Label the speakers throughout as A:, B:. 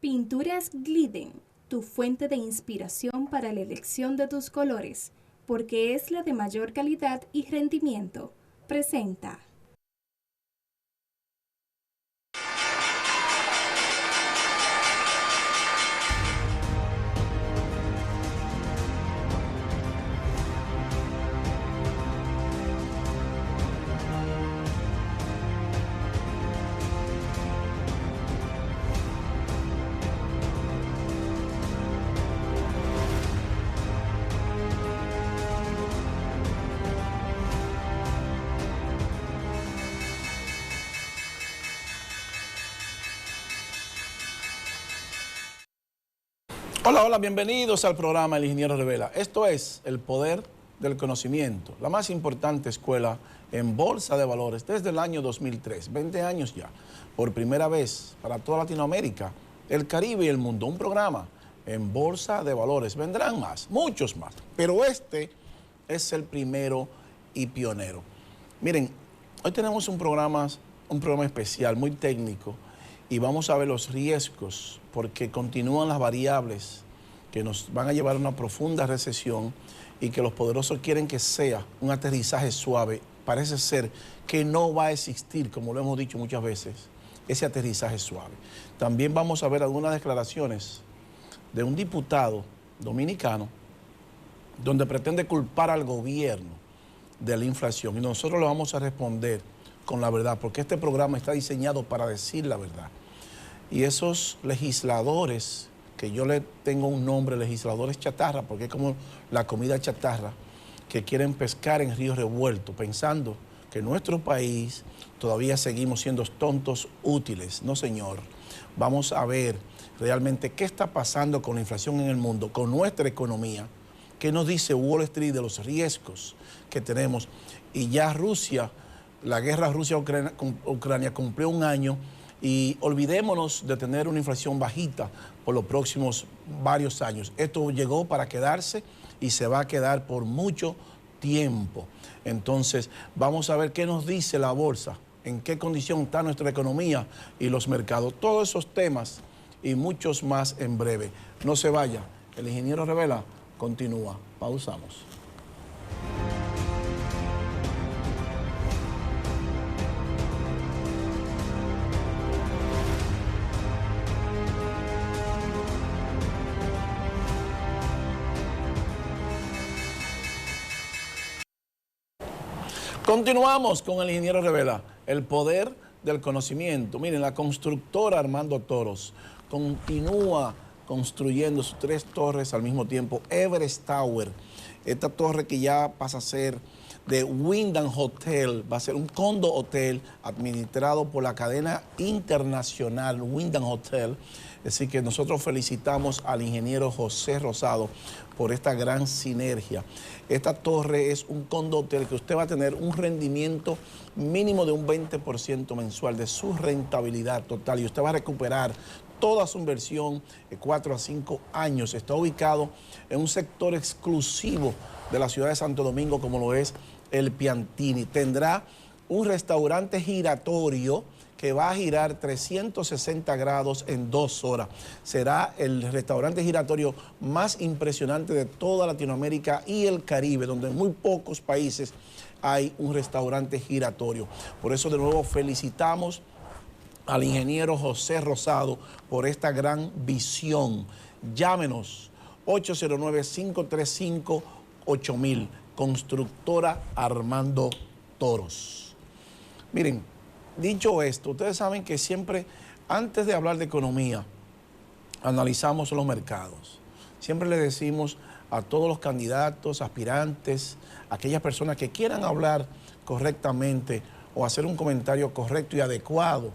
A: Pinturas Glidden, tu fuente de inspiración para la elección de tus colores, porque es la de mayor calidad y rendimiento. Presenta.
B: Hola, hola, bienvenidos al programa El Ingeniero Revela. Esto es el poder del conocimiento, la más importante escuela en bolsa de valores desde el año 2003, 20 años ya, por primera vez para toda Latinoamérica, el Caribe y el mundo, un programa en bolsa de valores. Vendrán más, muchos más, pero este es el primero y pionero. Miren, hoy tenemos un programa especial, muy técnico, y vamos a ver los riesgos, porque continúan las variables que nos van a llevar a una profunda recesión y que los poderosos quieren que sea un aterrizaje suave. Parece ser que no va a existir, como lo hemos dicho muchas veces, ese aterrizaje suave. También vamos a ver algunas declaraciones de un diputado dominicano donde pretende culpar al gobierno de la inflación, y nosotros le vamos a responder con la verdad, porque este programa está diseñado para decir la verdad. Y esos legisladores, que yo le tengo un nombre, legisladores chatarra, porque es como la comida chatarra, que quieren pescar en ríos revueltos, pensando que en nuestro país todavía seguimos siendo tontos útiles. No, señor. Vamos a ver realmente qué está pasando con la inflación en el mundo, con nuestra economía, qué nos dice Wall Street de los riesgos que tenemos. Y ya Rusia, la guerra Rusia-Ucrania cumplió un año, y olvidémonos de tener una inflación bajita por los próximos varios años. Esto llegó para quedarse y se va a quedar por mucho tiempo. Entonces, vamos a ver qué nos dice la bolsa, en qué condición está nuestra economía y los mercados. Todos esos temas y muchos más en breve. No se vaya. El Ingeniero Revela continúa. Pausamos. Continuamos con el Ingeniero Revela, el poder del conocimiento. Miren, la constructora Armando Toros continúa construyendo sus 3 torres al mismo tiempo. Everest Tower, esta torre que ya pasa a ser de Wyndham Hotel, va a ser un condo hotel administrado por la cadena internacional Wyndham Hotel. Así que nosotros felicitamos al ingeniero José Rosado por esta gran sinergia. Esta torre es un condo hotel que usted va a tener un rendimiento mínimo de un 20% mensual de su rentabilidad total, y usted va a recuperar toda su inversión de 4 a 5 años. Está ubicado en un sector exclusivo de la ciudad de Santo Domingo, como lo es el Piantini. Tendrá un restaurante giratorio que va a girar 360 grados en 2 horas. Será el restaurante giratorio más impresionante de toda Latinoamérica y el Caribe, donde en muy pocos países hay un restaurante giratorio. Por eso, de nuevo, felicitamos al ingeniero José Rosado por esta gran visión. Llámenos 809-535-8000, constructora Armando Toros. Miren, dicho esto, ustedes saben que siempre, antes de hablar de economía, analizamos los mercados. Siempre le decimos a todos los candidatos, aspirantes, aquellas personas que quieran hablar correctamente o hacer un comentario correcto y adecuado,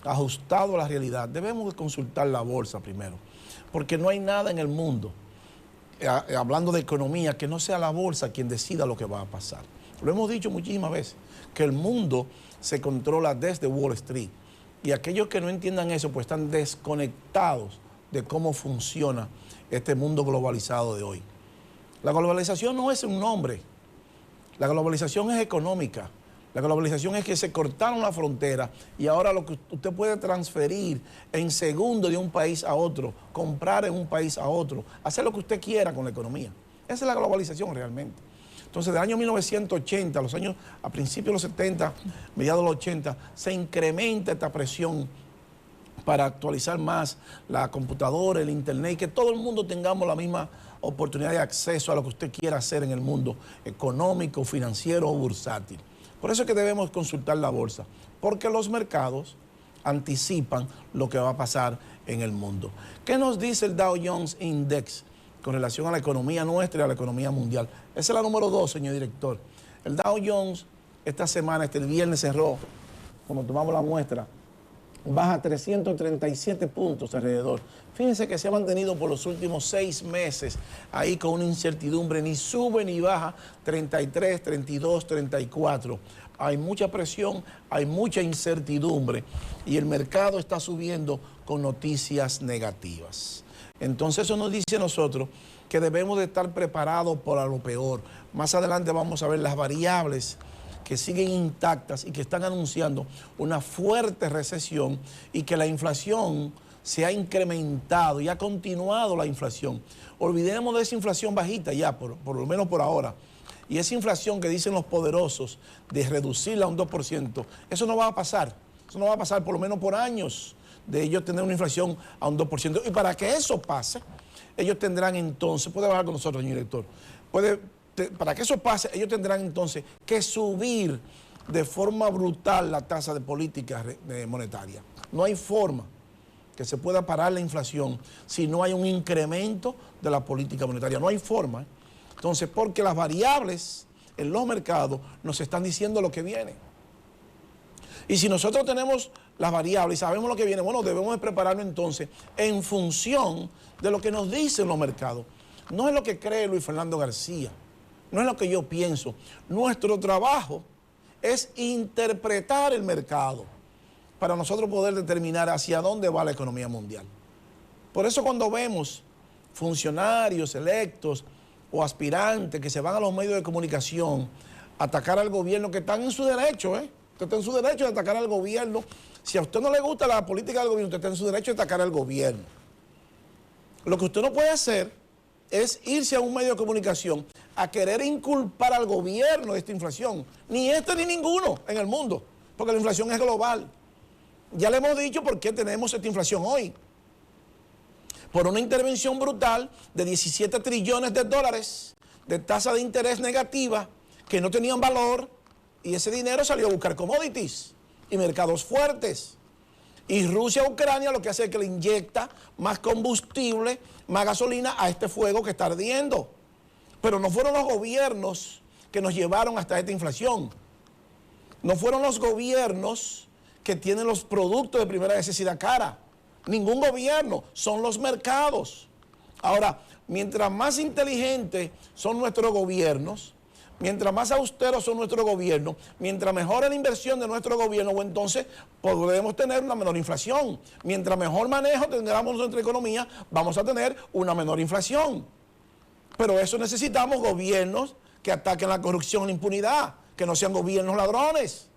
B: ajustado a la realidad, debemos de consultar la bolsa primero, porque no hay nada en el mundo, hablando de economía, que no sea la bolsa quien decida lo que va a pasar. Lo hemos dicho muchísimas veces, que el mundo se controla desde Wall Street, y aquellos que no entiendan eso pues están desconectados de cómo funciona este mundo globalizado de hoy. La globalización no es un nombre, la globalización es económica. La globalización es que se cortaron la frontera y ahora lo que usted puede transferir en segundos de un país a otro, comprar en un país a otro, hacer lo que usted quiera con la economía. Esa es la globalización realmente. Entonces, del año 1980, a principios de los 70, mediados de los 80, se incrementa esta presión para actualizar más la computadora, el internet, y que todo el mundo tengamos la misma oportunidad de acceso a lo que usted quiera hacer en el mundo económico, financiero o bursátil. Por eso es que debemos consultar la bolsa, porque los mercados anticipan lo que va a pasar en el mundo. ¿Qué nos dice el Dow Jones Index con relación a la economía nuestra y a la economía mundial? Esa es la número 2, señor director. El Dow Jones esta semana, el viernes cerró, como tomamos la muestra, baja 337 puntos alrededor. Fíjense que se ha mantenido por los últimos 6 meses ahí con una incertidumbre, ni sube ni baja, 33, 32, 34. Hay mucha presión, hay mucha incertidumbre y el mercado está subiendo con noticias negativas. Entonces eso nos dice a nosotros que debemos de estar preparados para lo peor. Más adelante vamos a ver las variables que siguen intactas y que están anunciando una fuerte recesión y que la inflación se ha incrementado y ha continuado la inflación. Olvidemos de esa inflación bajita ya, por lo menos por ahora. Y esa inflación que dicen los poderosos de reducirla a un 2%, eso no va a pasar. Eso no va a pasar por lo menos por años de ellos tener una inflación a un 2%. Y para que eso pase, ellos tendrán entonces, puede bajar con nosotros, señor director, para que eso pase, ellos tendrán entonces que subir de forma brutal la tasa de política monetaria. No hay forma que se pueda parar la inflación si no hay un incremento de la política monetaria. No hay forma. Entonces, porque las variables en los mercados nos están diciendo lo que viene. Y si nosotros tenemos las variables y sabemos lo que viene, bueno, debemos de prepararnos entonces en función de lo que nos dicen los mercados. No es lo que cree Luis Fernando García. No es lo que yo pienso. Nuestro trabajo es interpretar el mercado para nosotros poder determinar hacia dónde va la economía mundial. Por eso cuando vemos funcionarios electos o aspirantes que se van a los medios de comunicación a atacar al gobierno, que están en su derecho, Usted está en su derecho de atacar al gobierno. Si a usted no le gusta la política del gobierno, usted está en su derecho de atacar al gobierno. Lo que usted no puede hacer es irse a un medio de comunicación a querer inculpar al gobierno de esta inflación. Ni este ni ninguno en el mundo, porque la inflación es global. Ya le hemos dicho por qué tenemos esta inflación hoy. Por una intervención brutal de 17 trillones de dólares de tasa de interés negativa que no tenían valor y ese dinero salió a buscar commodities y mercados fuertes. Y Rusia a Ucrania lo que hace es que le inyecta más combustible, más gasolina a este fuego que está ardiendo. Pero no fueron los gobiernos que nos llevaron hasta esta inflación. No fueron los gobiernos que tienen los productos de primera necesidad cara. Ningún gobierno, son los mercados. Ahora, mientras más inteligentes son nuestros gobiernos, mientras más austeros son nuestros gobiernos, mientras mejor la inversión de nuestro gobierno, pues entonces podremos tener una menor inflación. Mientras mejor manejo tengamos nuestra economía, vamos a tener una menor inflación. Pero eso necesitamos gobiernos que ataquen la corrupción y la impunidad, que no sean gobiernos ladrones.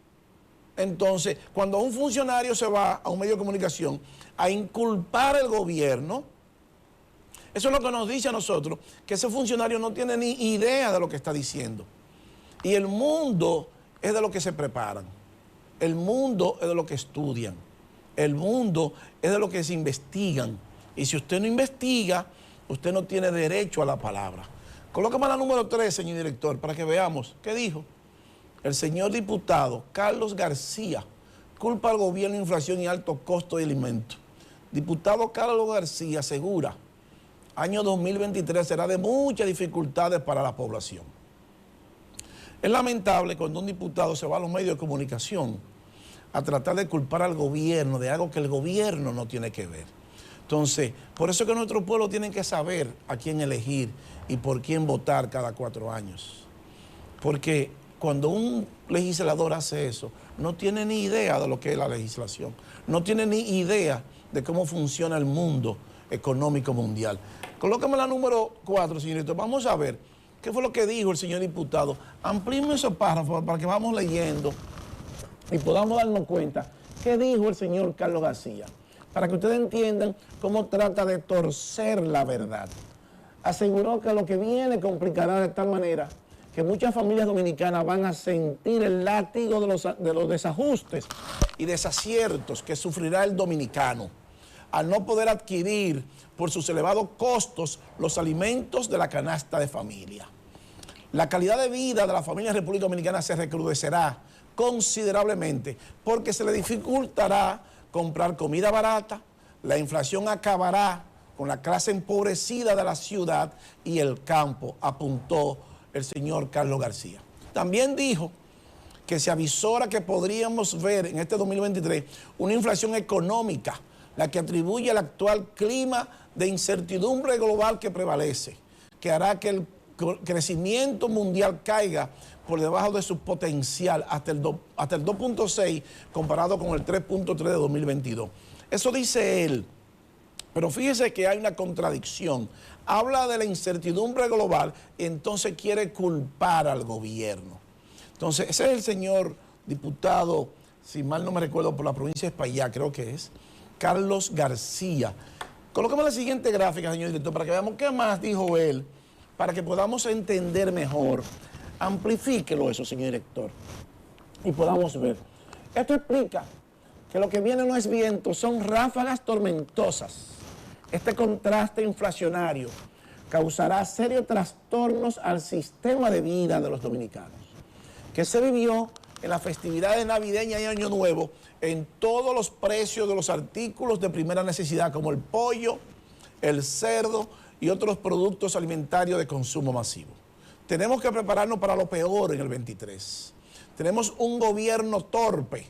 B: Entonces, cuando un funcionario se va a un medio de comunicación a inculpar al gobierno, eso es lo que nos dice a nosotros, que ese funcionario no tiene ni idea de lo que está diciendo. Y el mundo es de lo que se preparan. El mundo es de lo que estudian. El mundo es de lo que se investigan. Y si usted no investiga, usted no tiene derecho a la palabra. Colócame la número 3, señor director, para que veamos qué dijo. El señor diputado Carlos García culpa al gobierno de inflación y alto costo de alimentos. Diputado Carlos García asegura: año 2023 será de muchas dificultades para la población. Es lamentable cuando un diputado se va a los medios de comunicación a tratar de culpar al gobierno de algo que el gobierno no tiene que ver. Entonces, por eso es que nuestro pueblo tiene que saber a quién elegir y por quién votar cada 4 años. Porque cuando un legislador hace eso, no tiene ni idea de lo que es la legislación, no tiene ni idea de cómo funciona el mundo económico mundial. Colócame la número 4, señorito. Vamos a ver ¿Qué fue lo que dijo el señor diputado? Amplíenme esos párrafos para que vamos leyendo y podamos darnos cuenta qué dijo el señor Carlos García, para que ustedes entiendan cómo trata de torcer la verdad. Aseguró que lo que viene complicará de tal manera que muchas familias dominicanas van a sentir el látigo de los desajustes y desaciertos que sufrirá el dominicano al no poder adquirir por sus elevados costos los alimentos de la canasta de familia. La calidad de vida de la familia de República Dominicana se recrudecerá considerablemente porque se le dificultará comprar comida barata, la inflación acabará con la clase empobrecida de la ciudad y el campo, apuntó el señor Carlos García. También dijo que se avisora que podríamos ver en este 2023 una inflación económica, la que atribuye al actual clima de incertidumbre global que prevalece, que hará que el crecimiento mundial caiga por debajo de su potencial hasta el 2.6 comparado con el 3.3 de 2022. Eso dice él. Pero fíjese que hay una contradicción. Habla de la incertidumbre global y entonces quiere culpar al gobierno. Entonces, ese es el señor diputado, si mal no me recuerdo, por la provincia de Espaillá, creo que es, Carlos García. Colóqueme la siguiente gráfica, señor director, para que veamos qué más dijo él, para que podamos entender mejor. Amplifíquelo eso, señor director, y podamos ver. Esto explica que lo que viene no es viento, son ráfagas tormentosas. Este contraste inflacionario causará serios trastornos al sistema de vida de los dominicanos, que se vivió en las festividades navideñas y Año Nuevo en todos los precios de los artículos de primera necesidad, como el pollo, el cerdo y otros productos alimentarios de consumo masivo. Tenemos que prepararnos para lo peor en el 23. Tenemos un gobierno torpe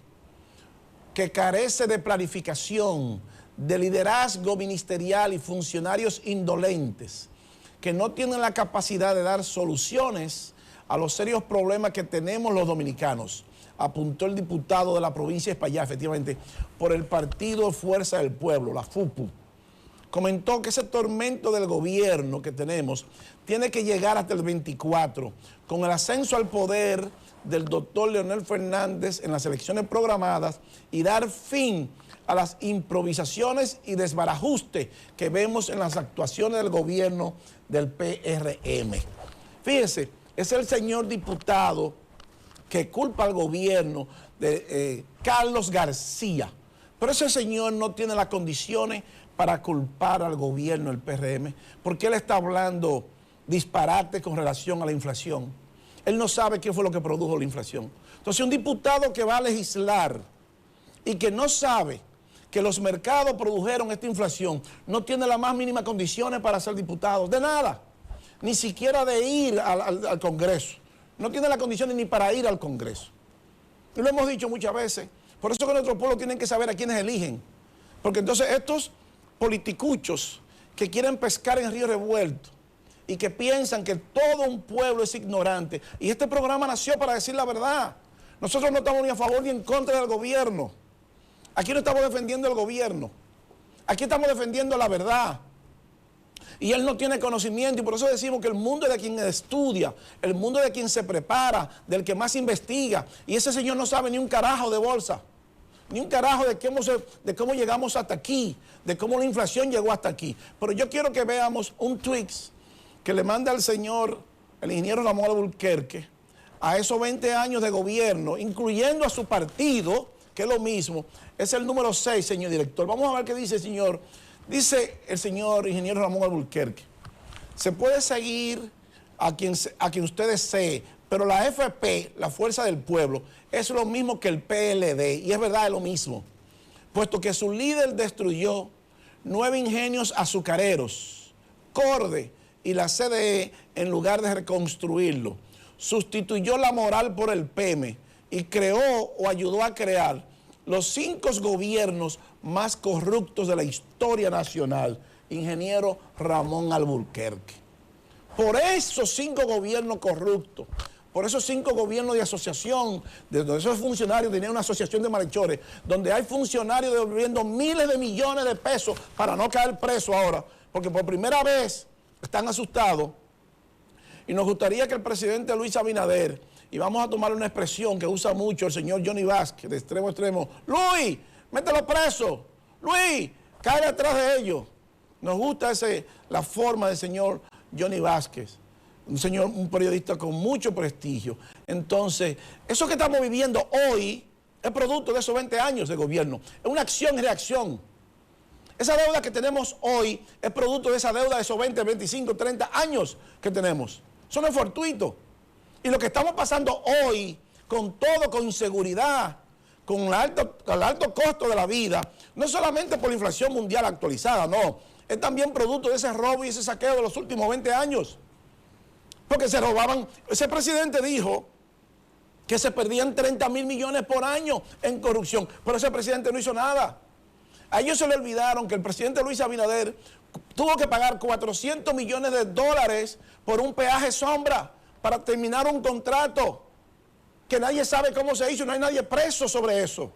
B: que carece de planificación, de liderazgo ministerial y funcionarios indolentes que no tienen la capacidad de dar soluciones a los serios problemas que tenemos los dominicanos, apuntó el diputado de la provincia de Espaillá, efectivamente, por el Partido Fuerza del Pueblo, la FUPU. Comentó que ese tormento del gobierno que tenemos tiene que llegar hasta el 24, con el ascenso al poder del doctor Leonel Fernández en las elecciones programadas y dar fin a las improvisaciones y desbarajuste que vemos en las actuaciones del gobierno del PRM. Fíjese, es el señor diputado que culpa al gobierno de Carlos García, pero ese señor no tiene las condiciones para culpar al gobierno del PRM, porque él está hablando disparate con relación a la inflación. Él no sabe qué fue lo que produjo la inflación. Entonces, un diputado que va a legislar y que no sabe que los mercados produjeron esta inflación, no tiene las más mínimas condiciones para ser diputado, de nada, ni siquiera de ir al Congreso. No tiene las condiciones ni para ir al Congreso. Y lo hemos dicho muchas veces. Por eso que nuestro pueblo tiene que saber a quiénes eligen. Porque entonces estos politicuchos que quieren pescar en río revuelto y que piensan que todo un pueblo es ignorante. Y este programa nació para decir la verdad. Nosotros no estamos ni a favor ni en contra del gobierno. Aquí no estamos defendiendo el gobierno. Aquí estamos defendiendo la verdad. Y él no tiene conocimiento y por eso decimos que el mundo es de quien estudia, el mundo es de quien se prepara, del que más investiga. Y ese señor no sabe ni un carajo de bolsa, ni un carajo de cómo llegamos hasta aquí, de cómo la inflación llegó hasta aquí. Pero yo quiero que veamos un tweet que le manda al señor, el ingeniero Ramón Alburquerque, a esos 20 años de gobierno, incluyendo a su partido, que es lo mismo, es el número 6, señor director. Vamos a ver qué dice el señor. Dice el señor ingeniero Ramón Alburquerque, se puede seguir a quien usted desee, pero la FP, la Fuerza del Pueblo, es lo mismo que el PLD, y es verdad, es lo mismo, puesto que su líder destruyó 9 ingenios azucareros, Corde y la CDE en lugar de reconstruirlo, sustituyó la moral por el PM y creó o ayudó a crear los 5 gobiernos más corruptos de la historia nacional, ingeniero Ramón Alburquerque. Por esos 5 gobiernos corruptos, por esos 5 gobiernos de asociación, de donde esos funcionarios tenían una asociación de malhechores, donde hay funcionarios devolviendo miles de millones de pesos para no caer preso ahora, porque por primera vez están asustados. Y nos gustaría que el presidente Luis Abinader, y vamos a tomar una expresión que usa mucho el señor Johnny Vázquez, de extremo a extremo, Luis, mételo preso, Luis, cae atrás de ellos. Nos gusta la forma del señor Johnny Vázquez, un periodista con mucho prestigio. Entonces, eso que estamos viviendo hoy es producto de esos 20 años de gobierno. Es una acción y reacción. Esa deuda que tenemos hoy es producto de esa deuda de esos 20, 25, 30 años que tenemos. Eso no es fortuito. Y lo que estamos pasando hoy, con todo, con inseguridad, con el alto costo de la vida, no es solamente por la inflación mundial actualizada, no. Es también producto de ese robo y ese saqueo de los últimos 20 años. Porque se robaban. Ese presidente dijo que se perdían 30.000 millones por año en corrupción, pero ese presidente no hizo nada. A ellos se le olvidaron que el presidente Luis Abinader tuvo que pagar 400 millones de dólares por un peaje sombra para terminar un contrato que nadie sabe cómo se hizo, no hay nadie preso sobre eso.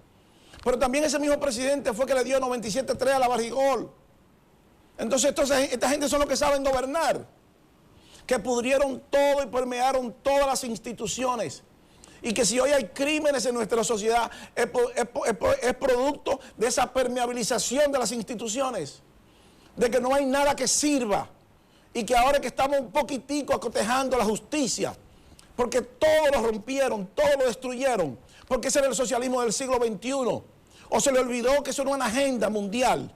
B: Pero también ese mismo presidente fue que le dio 97.3 a la Barrigol. Entonces esta gente son los que saben gobernar, que pudrieron todo y permearon todas las instituciones. Y que si hoy hay crímenes en nuestra sociedad es producto de esa permeabilización de las instituciones, de que no hay nada que sirva y que ahora que estamos un poquitico acotejando la justicia, porque todo lo rompieron, todo lo destruyeron, porque ese era el socialismo del siglo XXI, o se le olvidó que eso no es una agenda mundial,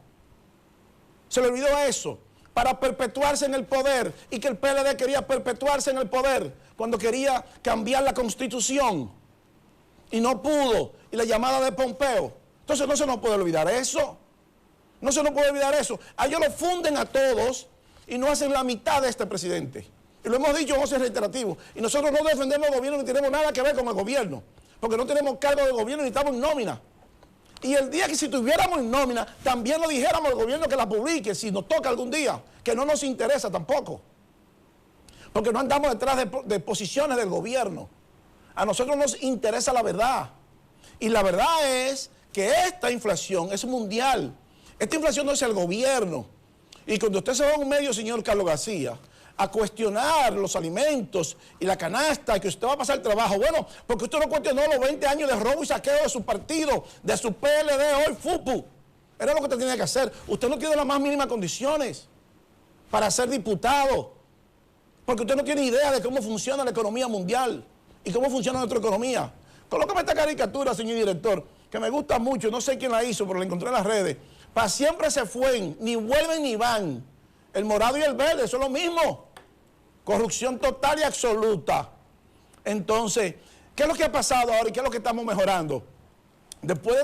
B: se le olvidó eso, para perpetuarse en el poder, y que el PLD quería perpetuarse en el poder cuando quería cambiar la Constitución y no pudo, y la llamada de Pompeo. Entonces no se nos puede olvidar eso, no se nos puede olvidar eso. A ellos lo funden a todos y no hacen la mitad de este presidente. Y lo hemos dicho en voces reiterativas, y nosotros no defendemos el gobierno ni tenemos nada que ver con el gobierno, porque no tenemos cargo de gobierno ni estamos en nómina. Y el día que si tuviéramos en nómina, también lo dijéramos al gobierno que la publique, si nos toca algún día, que no nos interesa tampoco. Porque no andamos detrás de posiciones del gobierno. A nosotros nos interesa la verdad. Y la verdad es que esta inflación es mundial. Esta inflación no es el gobierno. Y cuando usted se va a un medio, señor Carlos García, a cuestionar los alimentos y la canasta, que usted va a pasar el trabajo. Bueno, porque usted no cuestionó los 20 años de robo y saqueo de su partido, de su PLD, hoy FUPU. Era lo que usted tenía que hacer. Usted no tiene las más mínimas condiciones para ser diputado, porque usted no tiene idea de cómo funciona la economía mundial y cómo funciona nuestra economía. Colócame esta caricatura, señor director, que me gusta mucho, no sé quién la hizo, pero la encontré en las redes. Para siempre se fue, ni vuelven ni van. El morado y el verde son lo mismo. Corrupción total y absoluta. Entonces, ¿qué es lo que ha pasado ahora y qué es lo que estamos mejorando? Después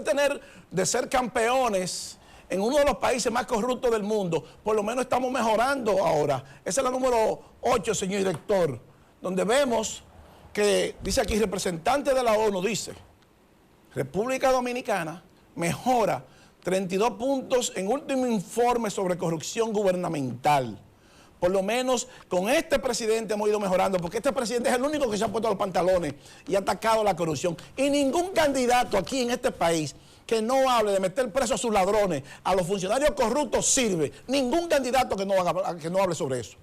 B: de ser campeones en uno de los países más corruptos del mundo, por lo menos estamos mejorando ahora. Esa es la número 8, señor director, donde vemos que, dice aquí, representante de la ONU, dice, República Dominicana mejora 32 puntos en último informe sobre corrupción gubernamental. Por lo menos con este presidente hemos ido mejorando, porque este presidente es el único que se ha puesto los pantalones y ha atacado la corrupción. Y ningún candidato aquí en este país que no hable de meter preso a sus ladrones, a los funcionarios corruptos, sirve. Ningún candidato que no hable sobre eso.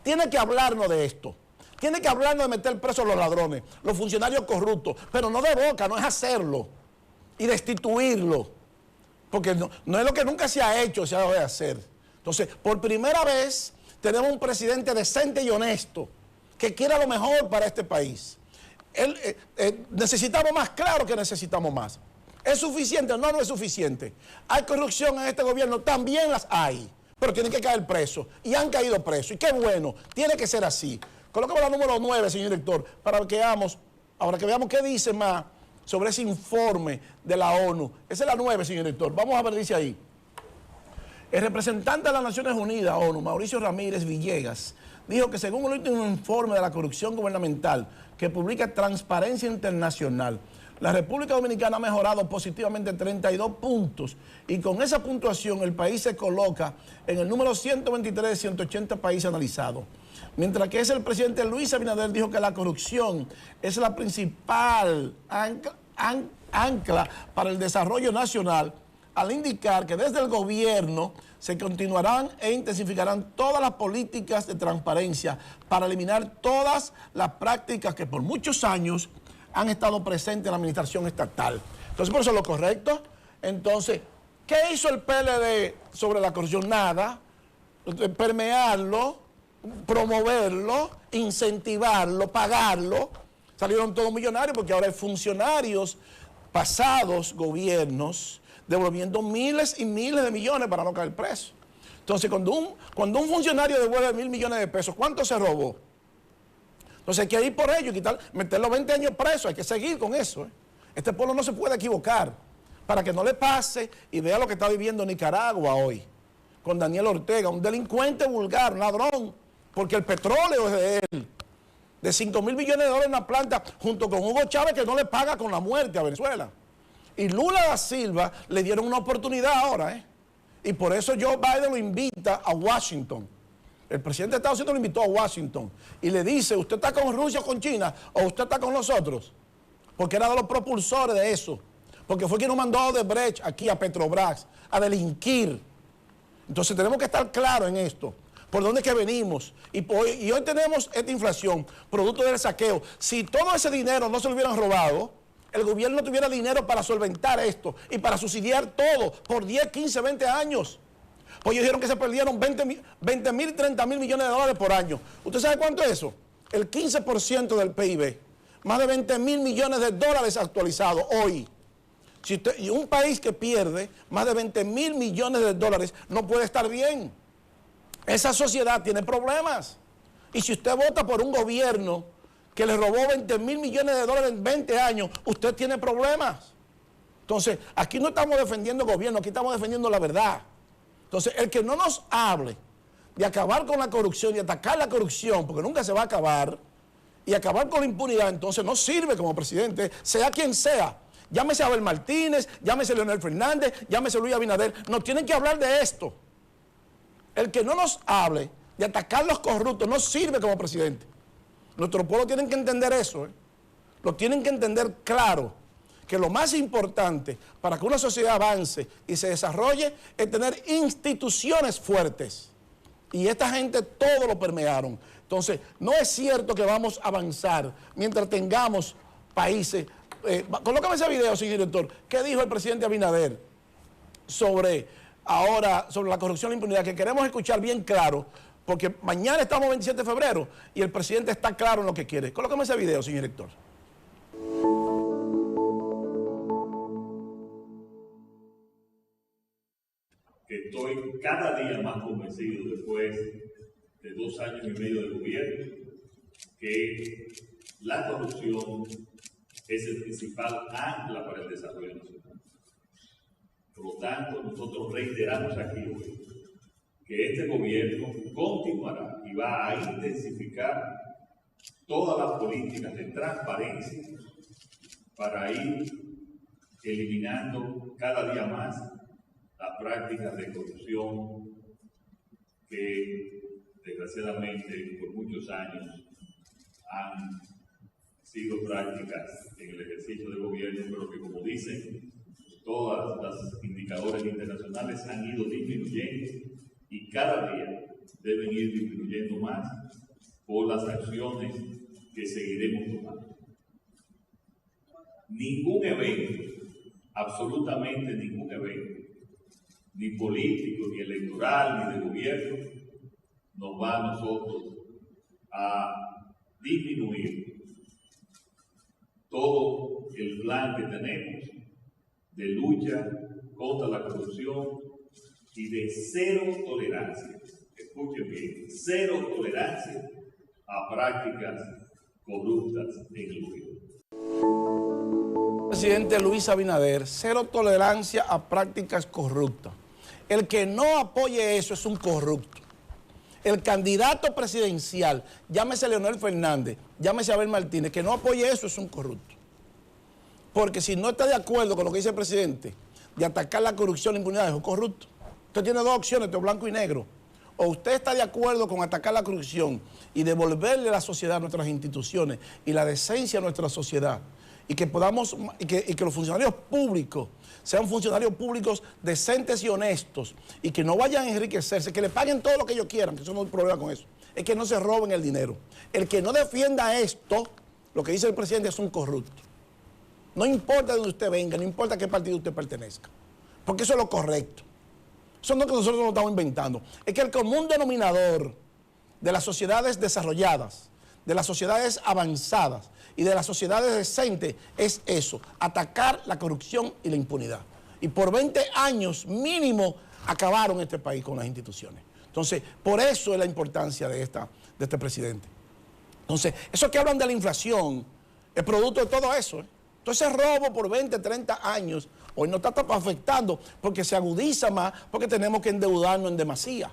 B: Tiene que hablarnos de esto. Tiene que hablarnos de meter preso a los ladrones, los funcionarios corruptos, pero no de boca, no es hacerlo y destituirlo. Porque no es lo que nunca se ha hecho, se ha de hacer. Entonces, por primera vez, tenemos un presidente decente y honesto, que quiera lo mejor para este país. ¿Necesitamos más? Claro que necesitamos más. ¿Es suficiente? No, no es suficiente. ¿Hay corrupción en este gobierno? También las hay, pero tienen que caer presos, y han caído presos, y qué bueno, tiene que ser así. Colócame la número 9, señor director, para que veamos qué dice más sobre ese informe de la ONU. Esa es la 9, señor director. Vamos a ver, dice ahí. El representante de las Naciones Unidas, ONU, Mauricio Ramírez Villegas, dijo que según el último informe de la corrupción gubernamental que publica Transparencia Internacional, la República Dominicana ha mejorado positivamente 32 puntos y con esa puntuación el país se coloca en el número 123 de 180 países analizados. Mientras que el presidente Luis Abinader dijo que la corrupción es la principal ancla para el desarrollo nacional, al indicar que desde el gobierno se continuarán e intensificarán todas las políticas de transparencia para eliminar todas las prácticas que por muchos años han estado presentes en la administración estatal. Entonces, por eso es lo correcto. Entonces, ¿qué hizo el PLD sobre la corrupción? Nada. Permearlo, promoverlo, incentivarlo, pagarlo. Salieron todos millonarios porque ahora hay funcionarios, pasados gobiernos, devolviendo miles y miles de millones para no caer preso. Entonces, cuando un funcionario devuelve 1.000 millones de pesos, ¿cuánto se robó? Entonces hay que ir por ello y meterlo 20 años preso, hay que seguir con eso. Este pueblo no se puede equivocar para que no le pase y vea lo que está viviendo Nicaragua hoy, con Daniel Ortega, un delincuente vulgar, un ladrón, porque el petróleo es de él. De 5.000 millones de dólares en la planta, junto con Hugo Chávez, que no le paga con la muerte a Venezuela. Y Lula da Silva le dieron una oportunidad ahora, Y por eso Joe Biden lo invita a Washington. El presidente de Estados Unidos lo invitó a Washington. Y le dice, ¿usted está con Rusia o con China? ¿O usted está con nosotros? Porque era de los propulsores de eso. Porque fue quien nos mandó a Odebrecht aquí a Petrobras a delinquir. Entonces tenemos que estar claros en esto. ¿Por dónde es que venimos? Y hoy tenemos esta inflación, producto del saqueo. Si todo ese dinero no se lo hubieran robado, el gobierno no tuviera dinero para solventar esto y para subsidiar todo por 10, 15, 20 años. Pues ellos dijeron que se perdieron 20 mil, 30 mil millones de dólares por año. ¿Usted sabe cuánto es eso? El 15% del PIB. Más de 20 mil millones de dólares actualizados hoy. Y un país que pierde más de 20 mil millones de dólares no puede estar bien. Esa sociedad tiene problemas. Y si usted vota por un gobierno que le robó 20 mil millones de dólares en 20 años, usted tiene problemas. Entonces, aquí no estamos defendiendo el gobierno, aquí estamos defendiendo la verdad. Entonces, el que no nos hable de acabar con la corrupción y atacar la corrupción, porque nunca se va a acabar, y acabar con la impunidad, entonces no sirve como presidente, sea quien sea. Llámese Abel Martínez, llámese Leonel Fernández, llámese Luis Abinader, nos tienen que hablar de esto. El que no nos hable de atacar a los corruptos no sirve como presidente. Nuestro pueblo tiene que entender eso. Lo tienen que entender claro, que lo más importante para que una sociedad avance y se desarrolle es tener instituciones fuertes. Y esta gente todo lo permearon. Entonces, no es cierto que vamos a avanzar mientras tengamos países. Colócame ese video, señor director. ¿Qué dijo el presidente Abinader sobre la corrupción y la impunidad? Que queremos escuchar bien claro, porque mañana estamos 27 de febrero y el presidente está claro en lo que quiere. Colócame ese video, señor director.
C: Estoy cada día más convencido, después de 2 años y medio de gobierno, que la corrupción es el principal ancla para el desarrollo nacional. Por lo tanto, nosotros reiteramos aquí hoy que este gobierno continuará y va a intensificar todas las políticas de transparencia para ir eliminando cada día más las prácticas de corrupción que desgraciadamente por muchos años han sido prácticas en el ejercicio del gobierno, pero que, como dicen todas las indicadores internacionales, han ido disminuyendo y cada día deben ir disminuyendo más por las acciones que seguiremos tomando. Ningún evento, absolutamente ningún evento, ni político, ni electoral, ni de gobierno, nos va a nosotros a disminuir todo el plan que tenemos de lucha contra la corrupción y de cero tolerancia, escuchen bien, cero tolerancia a prácticas corruptas en el gobierno.
B: Presidente Luis Abinader, cero tolerancia a prácticas corruptas. El que no apoye eso es un corrupto. El candidato presidencial, llámese Leonel Fernández, llámese Abel Martínez, que no apoye eso es un corrupto. Porque si no está de acuerdo con lo que dice el presidente, de atacar la corrupción y la impunidad, es un corrupto. Usted tiene dos opciones, de blanco y negro. O usted está de acuerdo con atacar la corrupción y devolverle a la sociedad, a nuestras instituciones y la decencia a nuestra sociedad, y que podamos, y que los funcionarios públicos sean funcionarios públicos decentes y honestos y que no vayan a enriquecerse, que le paguen todo lo que ellos quieran, que eso no hay problema con eso. Es que no se roben el dinero. El que no defienda esto, lo que dice el presidente, es un corrupto. No importa de dónde usted venga, no importa a qué partido usted pertenezca, porque eso es lo correcto. Eso no es que nosotros lo estamos inventando. Es que el común denominador de las sociedades desarrolladas, de las sociedades avanzadas y de las sociedades decentes es eso, atacar la corrupción y la impunidad. Y por 20 años mínimo acabaron este país con las instituciones. Entonces, por eso es la importancia de este presidente. Entonces, eso que hablan de la inflación es producto de todo eso. Entonces, ese robo por 20, 30 años hoy nos está afectando porque se agudiza más, porque tenemos que endeudarnos en demasía.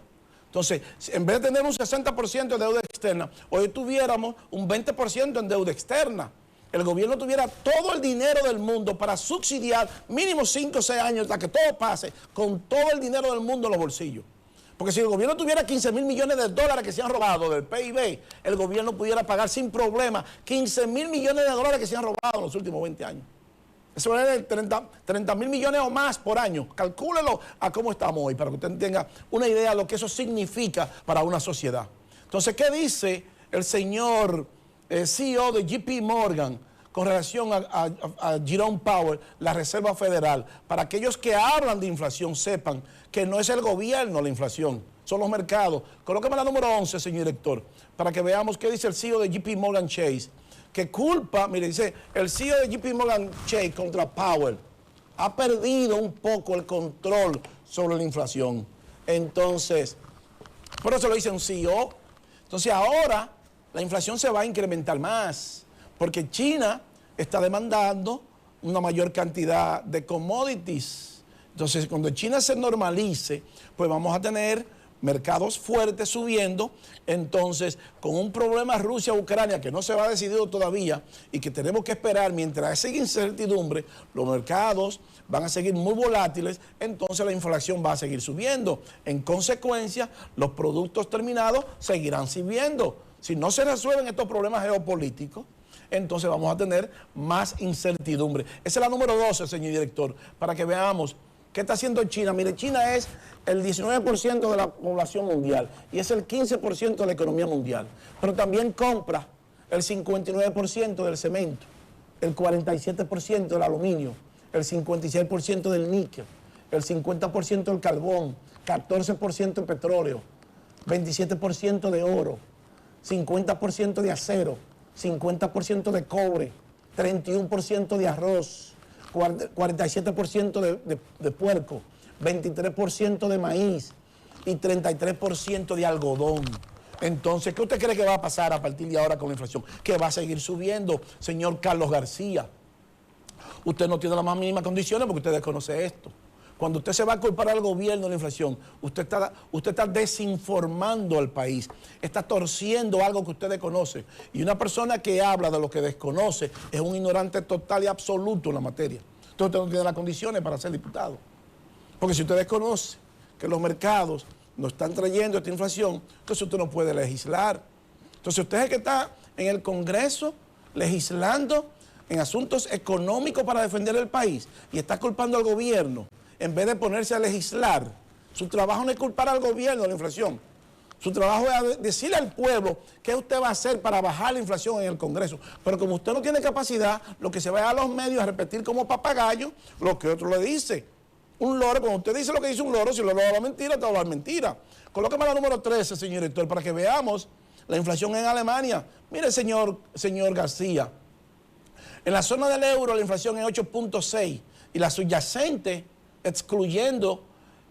B: Entonces, en vez de tener un 60% de deuda externa, hoy tuviéramos un 20% en deuda externa. El gobierno tuviera todo el dinero del mundo para subsidiar mínimo 5 o 6 años hasta que todo pase, con todo el dinero del mundo en los bolsillos. Porque si el gobierno tuviera 15.000 millones de dólares que se han robado del PIB, el gobierno pudiera pagar sin problema 15.000 millones de dólares que se han robado en los últimos 20 años. Eso es de 30.000 millones o más por año. Calcúlelo a cómo estamos hoy, para que usted tenga una idea de lo que eso significa para una sociedad. Entonces, ¿qué dice el señor CEO de JP Morgan con relación a Jerome Powell, la Reserva Federal? Para aquellos que hablan de inflación, sepan que no es el gobierno la inflación, son los mercados. Colóqueme la número 11, señor director, para que veamos qué dice el CEO de JP Morgan Chase. Que culpa, mire, dice, el CEO de JP Morgan Chase contra Powell ha perdido un poco el control sobre la inflación. Entonces, por eso lo dice un CEO. Entonces ahora la inflación se va a incrementar más, porque China está demandando una mayor cantidad de commodities. Entonces, cuando China se normalice, pues vamos a tener mercados fuertes subiendo. Entonces, con un problema Rusia-Ucrania que no se va a decidir todavía y que tenemos que esperar mientras siga incertidumbre, los mercados van a seguir muy volátiles, entonces la inflación va a seguir subiendo. En consecuencia, los productos terminados seguirán subiendo. Si no se resuelven estos problemas geopolíticos, entonces vamos a tener más incertidumbre. Esa es la número 12, señor director, para que veamos qué está haciendo China. Mire, China es el 19% de la población mundial y es el 15% de la economía mundial, pero también compra el 59% del cemento, el 47% del aluminio, el 56% del níquel, el 50% del carbón, 14% de petróleo, 27% de oro, 50% de acero, 50% de cobre, 31% de arroz, 47% de puerco, 23% de maíz y 33% de algodón. Entonces, ¿qué usted cree que va a pasar a partir de ahora con la inflación? Que va a seguir subiendo, señor Carlos García. Usted no tiene las más mínimas condiciones porque usted desconoce esto. Cuando usted se va a culpar al gobierno de la inflación, usted está desinformando al país, está torciendo algo que usted desconoce. Y una persona que habla de lo que desconoce es un ignorante total y absoluto en la materia. Entonces usted no tiene las condiciones para ser diputado. Porque si usted desconoce que los mercados nos están trayendo esta inflación, entonces usted no puede legislar. Entonces usted es el que está en el Congreso legislando en asuntos económicos para defender el país y está culpando al gobierno. En vez de ponerse a legislar, su trabajo no es culpar al gobierno de la inflación. Su trabajo es decirle al pueblo qué usted va a hacer para bajar la inflación en el Congreso. Pero como usted no tiene capacidad, lo que se va a los medios a repetir como papagayo lo que otro le dice. Un loro, cuando usted dice lo que dice un loro, si el loro habla mentira, te va a hablar mentira. Colóqueme la número 13, señor director, para que veamos la inflación en Alemania. Mire, señor García, en la zona del euro la inflación es 8.6 y la subyacente, excluyendo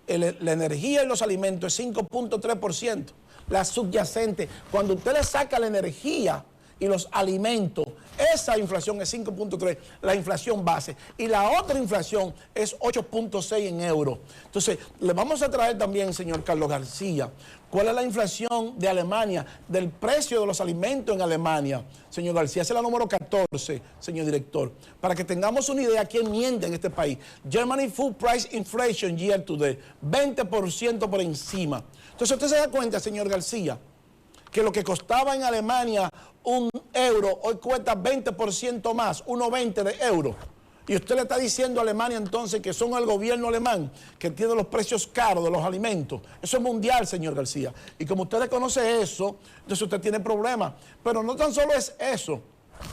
B: la energía y los alimentos, es 5.3%. La subyacente, cuando usted le saca la energía y los alimentos, esa inflación es 5.3, la inflación base. Y la otra inflación es 8.6 en euros. Entonces, le vamos a traer también, señor Carlos García, cuál es la inflación de Alemania, del precio de los alimentos en Alemania. Señor García, esa es la número 14, señor director, para que tengamos una idea quién miente en este país. Germany Food Price Inflation Year to Date, 20% por encima. Entonces, usted se da cuenta, señor García, que lo que costaba en Alemania un euro, hoy cuesta 20% más, 1,20 de euro. Y usted le está diciendo a Alemania entonces que son el gobierno alemán que tiene los precios caros de los alimentos. Eso es mundial, señor García. Y como usted conoce eso, entonces usted tiene problemas. Pero no tan solo es eso.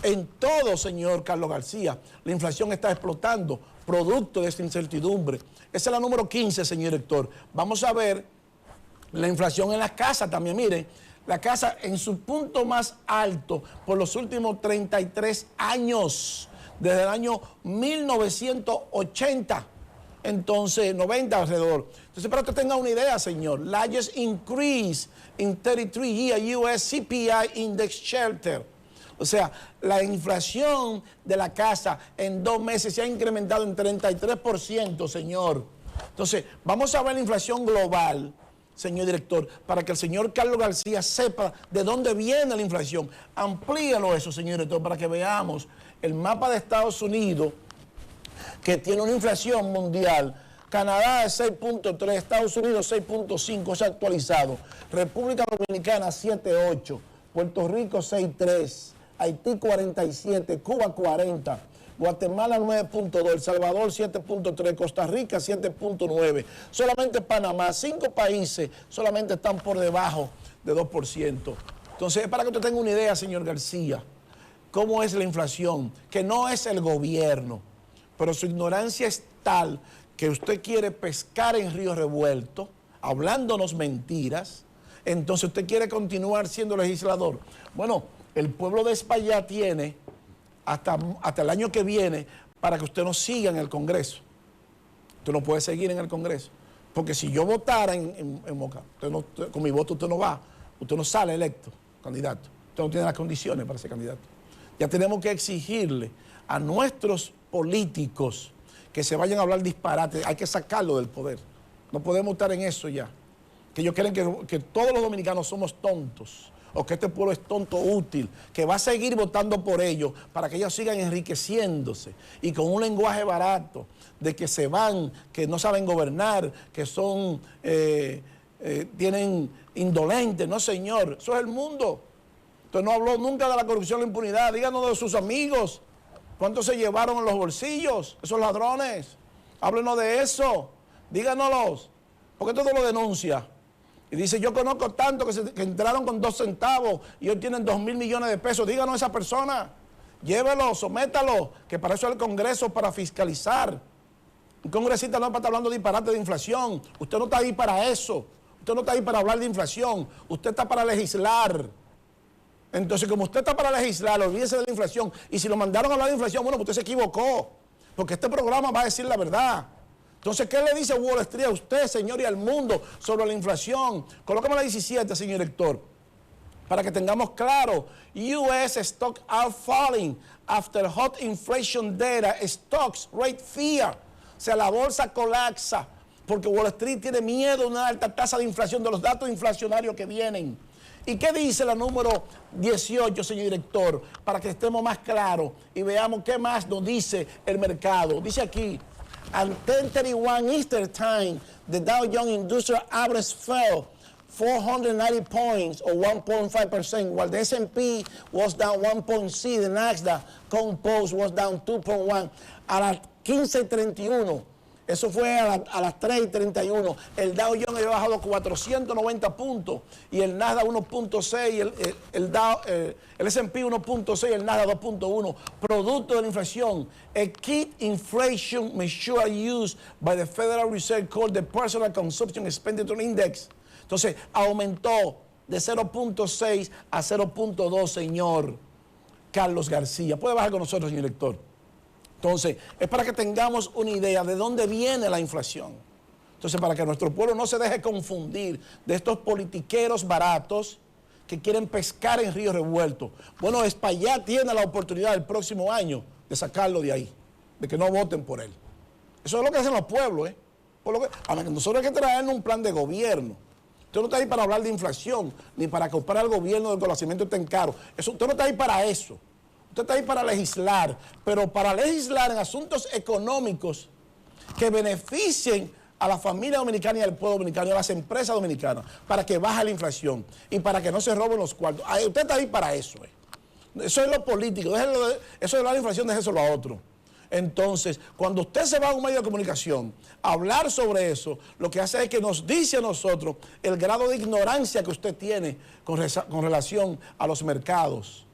B: En todo, señor Carlos García, la inflación está explotando, producto de esta incertidumbre. Esa es la número 15, señor director. Vamos a ver la inflación en las casas también. Miren, la casa en su punto más alto por los últimos 33 años. Desde el año 1980, entonces 90 alrededor. Entonces, para que usted tenga una idea, señor, largest increase in 33-year US CPI Index Shelter. O sea, la inflación de la casa en 2 meses se ha incrementado en 33%, señor. Entonces, vamos a ver la inflación global, señor director, para que el señor Carlos García sepa de dónde viene la inflación. Amplíalo eso, señor director, para que veamos el mapa de Estados Unidos, que tiene una inflación mundial. Canadá es 6.3, Estados Unidos 6.5, es actualizado. República Dominicana 7.8, Puerto Rico 6.3, Haití 47, Cuba 40, Guatemala 9.2, El Salvador 7.3, Costa Rica 7.9. Solamente Panamá, 5 países solamente están por debajo de 2%. Entonces, para que usted tenga una idea, señor García, cómo es la inflación, que no es el gobierno, pero su ignorancia es tal que usted quiere pescar en río revuelto, hablándonos mentiras, entonces usted quiere continuar siendo legislador. Bueno, el pueblo de España tiene hasta el año que viene para que usted no siga en el Congreso. Usted no puede seguir en el Congreso, porque si yo votara en Moca, con mi voto usted no sale electo candidato, usted no tiene las condiciones para ser candidato. Ya tenemos que exigirle a nuestros políticos que se vayan a hablar disparate, hay que sacarlo del poder. No podemos estar en eso ya. Que ellos creen que todos los dominicanos somos tontos, o que este pueblo es tonto útil, que va a seguir votando por ellos para que ellos sigan enriqueciéndose y con un lenguaje barato de que se van, que no saben gobernar, que son, tienen indolentes. No, señor, eso es el mundo. Usted no habló nunca de la corrupción y la impunidad. Díganos de sus amigos. ¿Cuántos se llevaron en los bolsillos esos ladrones? Háblenos de eso. Díganoslos. ¿Por qué todo lo denuncia? Y dice, yo conozco tantos que entraron con 2 centavos y hoy tienen 2.000 millones de pesos. Díganos a esa persona. Llévelo, sométalo, que para eso es el Congreso, para fiscalizar. Un congresista no es para estar hablando de disparate de inflación. Usted no está ahí para eso. Usted no está ahí para hablar de inflación. Usted está para legislar. Entonces, como usted está para legislar, olvídese de la inflación. Y si lo mandaron a hablar de inflación, bueno, pues usted se equivocó. Porque este programa va a decir la verdad. Entonces, ¿qué le dice Wall Street a usted, señor, y al mundo sobre la inflación? Colócame la 17, señor director, para que tengamos claro. US stocks are falling after hot inflation data, stocks rate fear. O sea, la bolsa colapsa porque Wall Street tiene miedo de una alta tasa de inflación, de los datos inflacionarios que vienen. ¿Y qué dice la número 18, señor director? Para que estemos más claros y veamos qué más nos dice el mercado. Dice aquí, at 10:31 Eastern Time, the Dow Jones Industrial Average fell 490 points or 1.5%, while the S&P was down 1.6%, the Nasdaq Composite was down 2.1%. A las 15:31, eso fue a las 3:31, el Dow Jones había bajado 490 puntos y el Nasdaq 1.6, el S&P 1.6, el Nasdaq 2.1, producto de la inflación. A key inflation measure used by the Federal Reserve called the Personal Consumption Expenditure Index. Entonces, aumentó de 0.6 a 0.2, señor Carlos García. Puede bajar con nosotros, señor director. Entonces, es para que tengamos una idea de dónde viene la inflación. Entonces, para que nuestro pueblo no se deje confundir de estos politiqueros baratos que quieren pescar en río revuelto. Bueno, Espaillat tiene la oportunidad el próximo año de sacarlo de ahí, de que no voten por él. Eso es lo que hacen los pueblos, ¿eh? Por lo que, nosotros hay que traernos un plan de gobierno. Usted no está ahí para hablar de inflación, ni para comprar al gobierno del conocimiento tan caro. Usted no está ahí para eso. Usted está ahí para legislar, pero para legislar en asuntos económicos que beneficien a la familia dominicana y al pueblo dominicano y a las empresas dominicanas para que baje la inflación y para que no se roben los cuartos. Ay, usted está ahí para eso. Eso es lo político. Eso de la inflación, déjelo a otro. Entonces, cuando usted se va a un medio de comunicación a hablar sobre eso, lo que hace es que nos dice a nosotros el grado de ignorancia que usted tiene con relación a los mercados.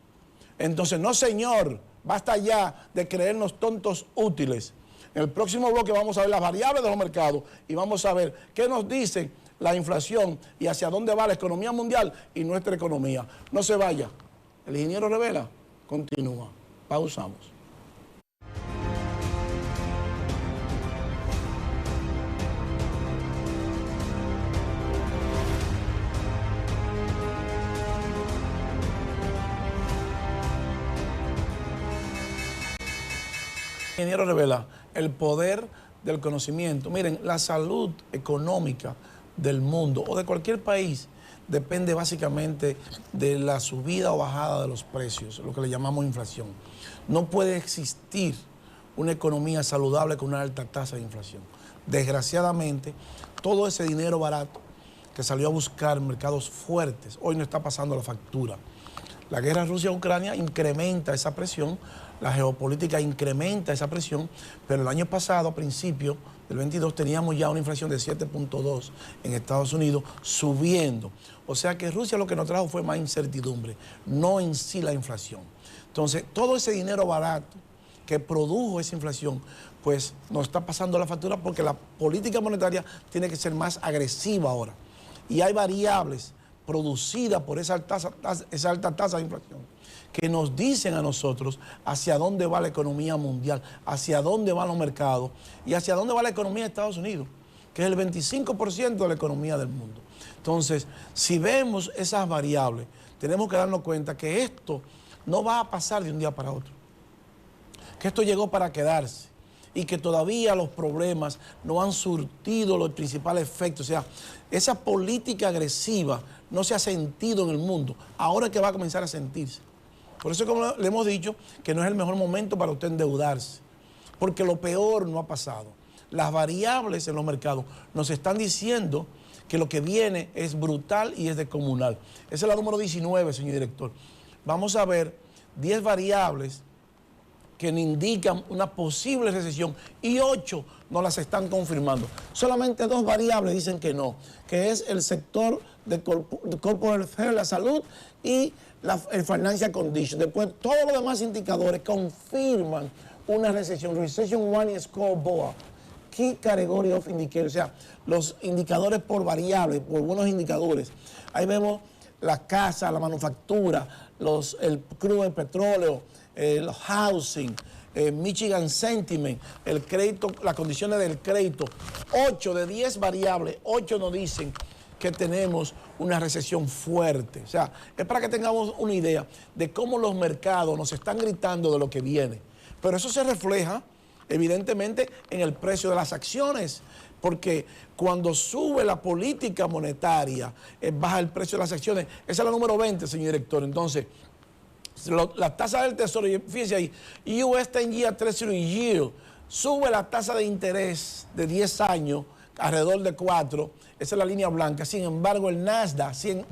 B: Entonces, no señor, basta ya de creernos tontos útiles. En el próximo bloque vamos a ver las variables de los mercados y vamos a ver qué nos dice la inflación y hacia dónde va la economía mundial y nuestra economía. No se vaya. El ingeniero Revela continúa. Pausamos. Ingeniero Revela, el poder del conocimiento. Miren, la salud económica del mundo o de cualquier país depende básicamente de la subida o bajada de los precios, lo que le llamamos inflación. No puede existir una economía saludable con una alta tasa de inflación. Desgraciadamente, todo ese dinero barato que salió a buscar mercados fuertes, hoy no está pasando la factura. La guerra Rusia-Ucrania incrementa esa presión, la geopolítica incrementa esa presión, pero el año pasado, a principios del 22, teníamos ya una inflación de 7.2 en Estados Unidos, subiendo. O sea que Rusia lo que nos trajo fue más incertidumbre, no en sí la inflación. Entonces, todo ese dinero barato que produjo esa inflación, pues nos está pasando la factura porque la política monetaria tiene que ser más agresiva ahora. Y hay variables producidas por esa alta tasa de inflación que nos dicen a nosotros hacia dónde va la economía mundial, hacia dónde van los mercados y hacia dónde va la economía de Estados Unidos, que es el 25% de la economía del mundo. Entonces, si vemos esas variables, tenemos que darnos cuenta que esto no va a pasar de un día para otro, que esto llegó para quedarse y que todavía los problemas no han surtido los principales efectos. O sea, esa política agresiva no se ha sentido en el mundo, ahora es que va a comenzar a sentirse. Por eso, como le hemos dicho, que no es el mejor momento para usted endeudarse, porque lo peor no ha pasado. Las variables en los mercados nos están diciendo que lo que viene es brutal y es descomunal. Esa es la número 19, señor director. Vamos a ver 10 variables que indican una posible recesión y 8 no las están confirmando. Solamente 2 variables dicen que no, que es el sector de corporate health, la salud, y el financial condition. Después, todos los demás indicadores confirman una recesión. Recession One Scoreboard, Key Category of Indicators, o sea, los indicadores por variables, por buenos indicadores. Ahí vemos la casa, la manufactura, el crudo, el petróleo, el housing, Michigan Sentiment, el crédito, las condiciones del crédito. 8 de 10 variables, 8 nos dicen que tenemos una recesión fuerte. O sea, es para que tengamos una idea de cómo los mercados nos están gritando de lo que viene. Pero eso se refleja, evidentemente, en el precio de las acciones, porque cuando sube la política monetaria, baja el precio de las acciones. Esa es la número 20, señor director. Entonces, la tasa del tesoro, y fíjense ahí, US 10-year Treasury Yield, sube la tasa de interés de 10 años, alrededor de 4, esa es la línea blanca. Sin embargo, el Nasdaq 100,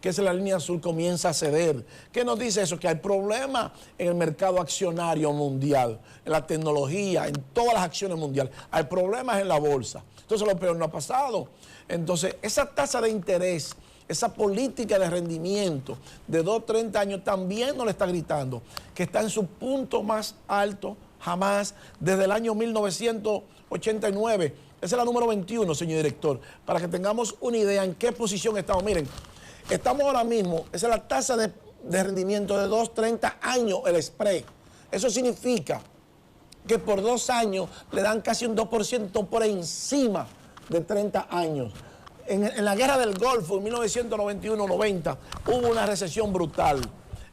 B: que es la línea azul, comienza a ceder. ¿Qué nos dice eso? Que hay problemas en el mercado accionario mundial, en la tecnología, en todas las acciones mundiales. Hay problemas en la bolsa. Entonces, lo peor no ha pasado. Entonces, esa tasa de interés, esa política de rendimiento de 2-30 años también nos le está gritando que está en su punto más alto jamás desde el año 1989. Esa es la número 21, señor director, para que tengamos una idea en qué posición estamos. Miren, estamos ahora mismo, esa es la tasa de rendimiento de 2-30 años, el spread. Eso significa que por 2 años le dan casi un 2% por encima de 30 años. En la guerra del Golfo, en 1991-90, hubo una recesión brutal.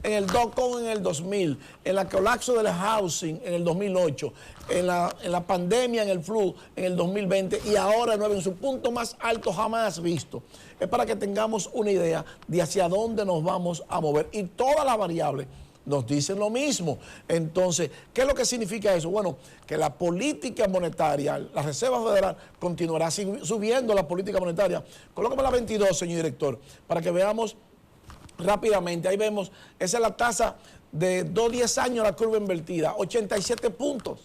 B: En el dot-com en el 2000, en el colapso del housing en el 2008, en la pandemia, en el flu en el 2020 y ahora en su punto más alto jamás visto. Es para que tengamos una idea de hacia dónde nos vamos a mover. Y todas las variables nos dicen lo mismo. Entonces, ¿qué es lo que significa eso? Bueno, que la política monetaria, la Reserva Federal continuará subiendo la política monetaria. Colócame la 22, señor director, para que veamos rápidamente. Ahí vemos, esa es la tasa de 10 años, la curva invertida, 87 puntos.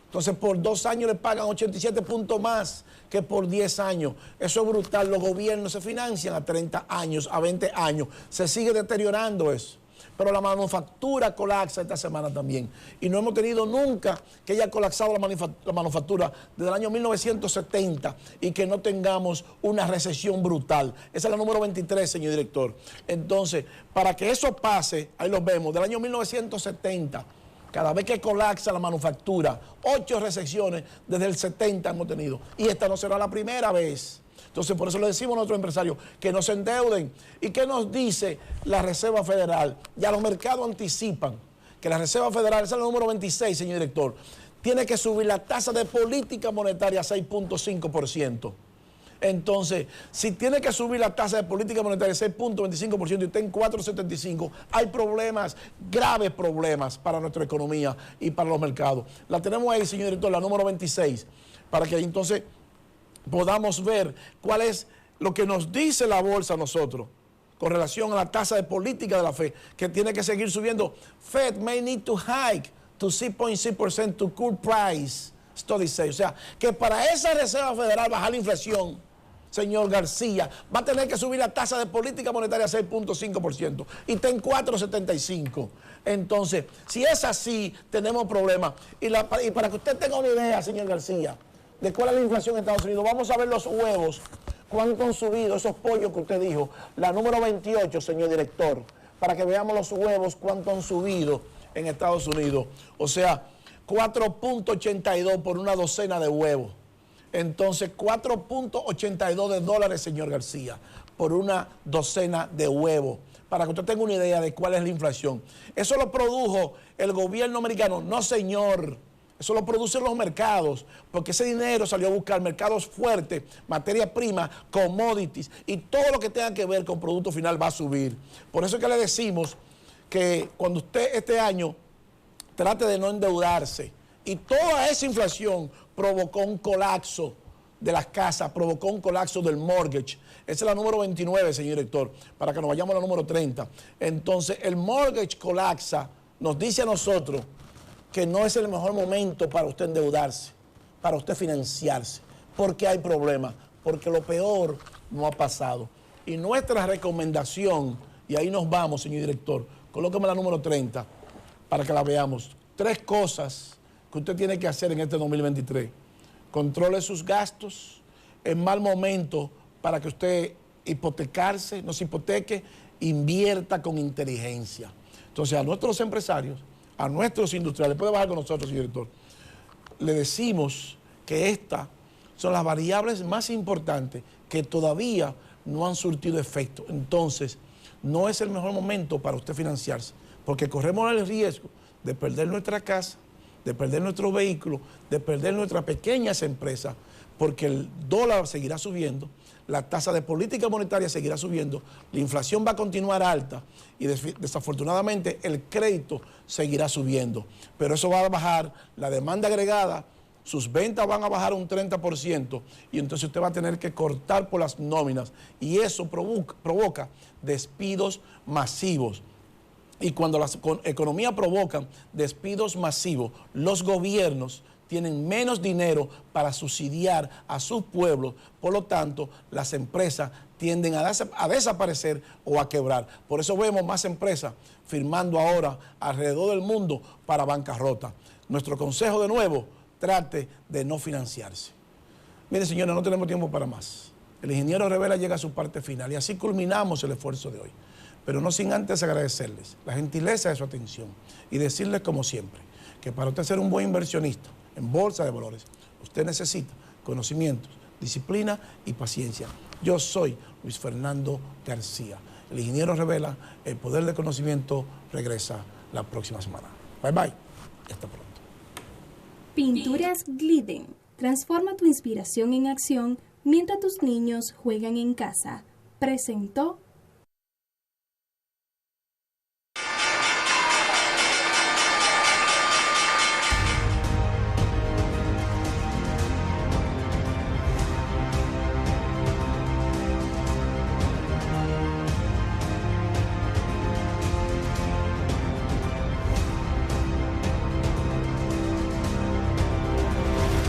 B: Entonces, por 2 años le pagan 87 puntos más que por 10 años. Eso es brutal. Los gobiernos se financian a 30 años, a 20 años. Se sigue deteriorando eso. Pero la manufactura colapsa esta semana también. Y no hemos tenido nunca que haya colapsado la manufactura desde el año 1970 y que no tengamos una recesión brutal. Esa es la número 23, señor director. Entonces, para que eso pase, ahí lo vemos, del año 1970, cada vez que colapsa la manufactura, 8 recesiones desde el 70 hemos tenido. Y esta no será la primera vez. Entonces, por eso le decimos a nuestros empresarios que no se endeuden. ¿Y qué nos dice la Reserva Federal? Ya los mercados anticipan que la Reserva Federal, esa es la número 26, señor director, tiene que subir la tasa de política monetaria a 6.5%. Entonces, si tiene que subir la tasa de política monetaria a 6.25% y está en 4.75, hay problemas, graves problemas para nuestra economía y para los mercados. La tenemos ahí, señor director, la número 26, para que entonces podamos ver cuál es lo que nos dice la bolsa a nosotros con relación a la tasa de política de la Fed, que tiene que seguir subiendo. Fed may need to hike to 6.6% to cool price, study says. O sea, que para esa Reserva Federal bajar la inflación, señor García, va a tener que subir la tasa de política monetaria a 6.5% y está en 4.75. Entonces, si es así, tenemos problemas. Y para que usted tenga una idea, señor García, de cuál es la inflación en Estados Unidos, vamos a ver los huevos, cuánto han subido esos pollos que usted dijo, la número 28, señor director, para que veamos los huevos, cuánto han subido en Estados Unidos. O sea, 4.82 por una docena de huevos. Entonces, 4.82 de dólares, señor García, por una docena de huevos. Para que usted tenga una idea de cuál es la inflación. ¿Eso lo produjo el gobierno americano? No, señor. Eso lo producen los mercados, porque ese dinero salió a buscar mercados fuertes, materia prima, commodities, y todo lo que tenga que ver con producto final va a subir. Por eso es que le decimos que cuando usted este año trate de no endeudarse, y toda esa inflación provocó un colapso de las casas, provocó un colapso del mortgage. Esa es la número 29, señor director, para que nos vayamos a la número 30. Entonces, el mortgage colapsa, nos dice a nosotros que no es el mejor momento para usted endeudarse, para usted financiarse, porque hay problemas, porque lo peor no ha pasado. Y nuestra recomendación, y ahí nos vamos, señor director, colóqueme la número 30 para que la veamos. 3 cosas que usted tiene que hacer en este 2023. Controle sus gastos, es mal momento para que usted hipotecarse, no se hipoteque, invierta con inteligencia. Entonces, a nuestros empresarios, a nuestros industriales, puede bajar con nosotros, señor director, le decimos que estas son las variables más importantes que todavía no han surtido efecto. Entonces, no es el mejor momento para usted financiarse, porque corremos el riesgo de perder nuestra casa, de perder nuestro vehículo, de perder nuestras pequeñas empresas, porque el dólar seguirá subiendo, la tasa de política monetaria seguirá subiendo, la inflación va a continuar alta y desafortunadamente el crédito seguirá subiendo. Pero eso va a bajar la demanda agregada, sus ventas van a bajar un 30% y entonces usted va a tener que cortar por las nóminas y eso provoca despidos masivos. Y cuando la economía provoca despidos masivos, los gobiernos tienen menos dinero para subsidiar a sus pueblos, por lo tanto, las empresas tienden a desaparecer o a quebrar. Por eso vemos más empresas firmando ahora alrededor del mundo para bancarrota. Nuestro consejo de nuevo, trate de no financiarse. Mire, señores, no tenemos tiempo para más. El ingeniero Revela llega a su parte final y así culminamos el esfuerzo de hoy. Pero no sin antes agradecerles la gentileza de su atención y decirles como siempre que para usted ser un buen inversionista en bolsa de valores, usted necesita conocimientos, disciplina y paciencia. Yo soy Luis Fernando García. El ingeniero Revela, el poder del conocimiento regresa la próxima semana. Bye bye. Hasta pronto.
A: Pinturas Glidden. Transforma tu inspiración en acción mientras tus niños juegan en casa. Presentó